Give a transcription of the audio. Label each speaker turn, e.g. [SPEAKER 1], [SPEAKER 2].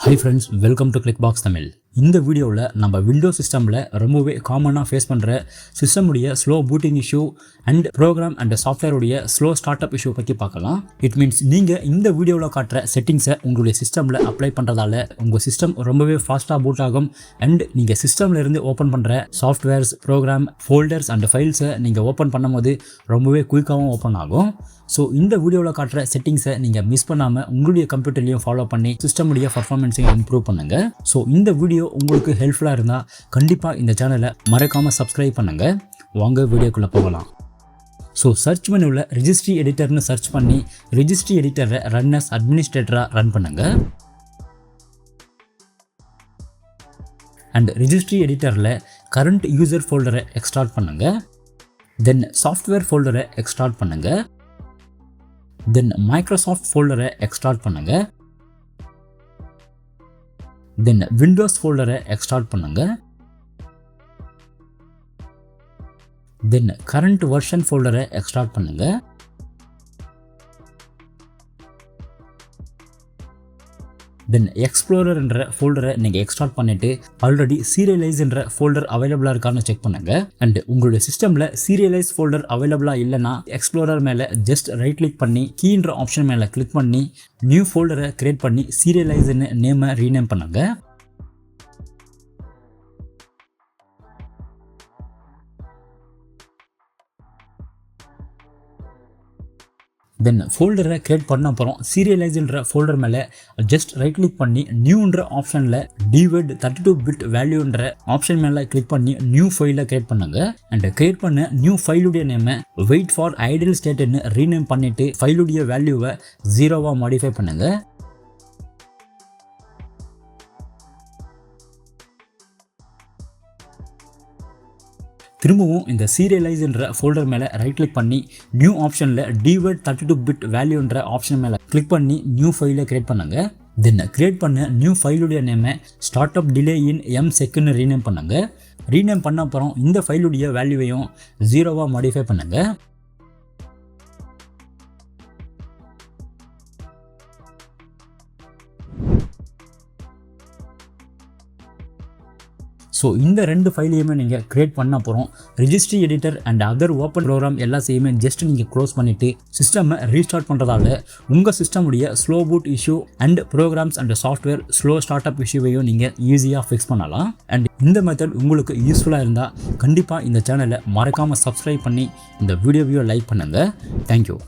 [SPEAKER 1] Hi friends, welcome to Clickbox Tamil. இந்த வீடியோவில் நம்ம விண்டோஸ் சிஸ்டமில் ரொம்பவே காமனாக ஃபேஸ் பண்ணுற சிஸ்டமுடைய slow booting issue and program and சாஃப்ட்வேருடைய ஸ்லோ ஸ்டார்ட் அப் இஷ்யூ பற்றி பார்க்கலாம். இட் மீன்ஸ் நீங்கள் இந்த வீடியோவில் காட்டுற செட்டிங்ஸை உங்களுடைய சிஸ்டமில் அப்ளை பண்ணுறதால உங்கள் சிஸ்டம் ரொம்பவே ஃபாஸ்ட்டாக பூட் ஆகும் அண்ட் நீங்கள் சிஸ்டமில் இருந்து ஓப்பன் பண்ணுற சாஃப்ட்வேர்ஸ், ப்ரோக்ராம், ஃபோல்டர்ஸ் அண்ட் ஃபைல்ஸை நீங்கள் ஓப்பன் பண்ணும்போது ரொம்பவே குயிக்காகவும் ஓப்பன் ஆகும். ஸோ இந்த வீடியோவில் காட்டுற செட்டிங்ஸை நீங்கள் மிஸ் பண்ணாமல் உங்களுடைய கம்ப்யூட்டர்லையும் ஃபாலோ பண்ணி சிஸ்டமுடைய பர்ஃபார்மன்ஸையும் இம்ப்ரூவ் பண்ணுங்கள். ஸோ இந்த வீடியோ உங்களுக்கு ஹெல்ப்ஃபுல்லாக இருந்தால் கண்டிப்பாக இந்த சேனலை மறக்காமல் சப்ஸ்கிரைப் பண்ணுங்கள். வாங்க வீடியோக்குள்ளே போகலாம். ஸோ சர்ச் மெனுவில் ரெஜிஸ்ட்ரி எடிட்டர்னு சர்ச் பண்ணி ரெஜிஸ்ட்ரி எடிட்டரை ரன் அஸ் அட்மினிஸ்ட்ரேட்டராக ரன் பண்ணுங்கள். அண்ட் ரெஜிஸ்ட்ரி எடிட்டரில் கரண்ட் யூசர் ஃபோல்டரை எக்ஸ்ட்ராக்ட் பண்ணுங்கள். தென் சாஃப்ட்வேர் ஃபோல்டரை எக்ஸ்ட்ராக்ட் பண்ணுங்கள். தென் மைக்ரோசாஃப்ட் ஃபோல்டரை எக்ஸ்ட்ராக்ட் பண்ணுங்கள். தென் விண்டோஸ் ஃபோல்டரை எக்ஸ்ட்ராக்ட் பண்ணுங்கள். தென் கரண்ட் வெர்ஷன் ஃபோல்டரை எக்ஸ்ட்ராக்ட் பண்ணுங்கள். தென் எக்ஸ்ப்ளோரர் என்ற ஃபோல்டரை நீங்கள் எக்ஸ்ட்ராக்ட் பண்ணிவிட்டு ஆல்ரெடி சீரியலைஸ் என்ற ஃபோல்டர் அவைலபிளாக இருக்கான்னு செக் பண்ணுங்கள். அண்ட் உங்களுடைய சிஸ்டமில் சீரியலைஸ் ஃபோல்டர் அவைலபிளாக இல்லைனா எக்ஸ்ப்ளோரர் மேலே ஜஸ்ட் ரைட் கிளிக் பண்ணி கீன்ற ஆப்ஷன் மேலே கிளிக் பண்ணி நியூ ஃபோல்டரை கிரியேட் பண்ணி சீரியலைஸ்ன்னு நேமை ரீநேம் பண்ணுங்கள். தென் ஃபோல்டரை கிரியேட் பண்ண அப்புறம் சீரியலைஸ்ன்ற ஃபோல்டர் மேலே ஜஸ்ட் ரைட் கிளிக் பண்ணி நியூன்ற ஆப்ஷனில் டிவைட் 32 பிட் வேல்யூன்ற ஆப்ஷன் மேலே கிளிக் பண்ணி நியூ ஃபைலை கிரியேட் பண்ணுங்க. அண்ட் கிரியேட் பண்ண நியூ ஃபைலுடைய நேமை வெயிட் ஃபார் ஐடியல் ஸ்டேட்னு ரீநேம் பண்ணிட்டு ஃபைலுடைய வேல்யூவை 0வா மாடிஃபை பண்ணுங்க. திரும்பவும் இந்த சீரியலைஸ் என்ற ஃபோல்டர் மேலே ரைட் கிளிக் பண்ணி நியூ ஆப்ஷனில் டிவைட் 32 பிட் வேல்யூன்ற ஆப்ஷன் மேலே கிளிக் பண்ணி நியூ ஃபைலை கிரியேட் பண்ணுங்க. தென் கிரியேட் பண்ண நியூ ஃபைலுடைய நேமை ஸ்டார்ட் அப் டிலே இன் M-Secன்னு ரீநேம் பண்ணுங்க. ரீநேம் பண்ண அப்புறம் இந்த ஃபைலுடைய வேல்யூவையும் 0வா மாடிஃபை பண்ணுங்க. ஸோ இந்த ரெண்டு ஃபைலையுமே நீங்கள் க்ரியேட் பண்ண அப்புறம் registry editor and other open program எல்லாத்தையுமே ஜஸ்ட் நீங்கள் க்ளோஸ் பண்ணிவிட்டு சிஸ்டமை ரீஸ்டார்ட் பண்ணுறதால உங்கள் சிஸ்டமுடைய slow boot issue and programs and software slow start up இஷ்யூவையும் நீங்கள் ஈஸியாக ஃபிக்ஸ் பண்ணலாம். அண்ட் இந்த மெத்தட் உங்களுக்கு யூஸ்ஃபுல்லாக இருந்தால் கண்டிப்பாக இந்த சேனலை மறக்காமல் சப்ஸ்கிரைப் பண்ணி இந்த வீடியோவையும் லைக் பண்ணுங்கள். தேங்க்யூ.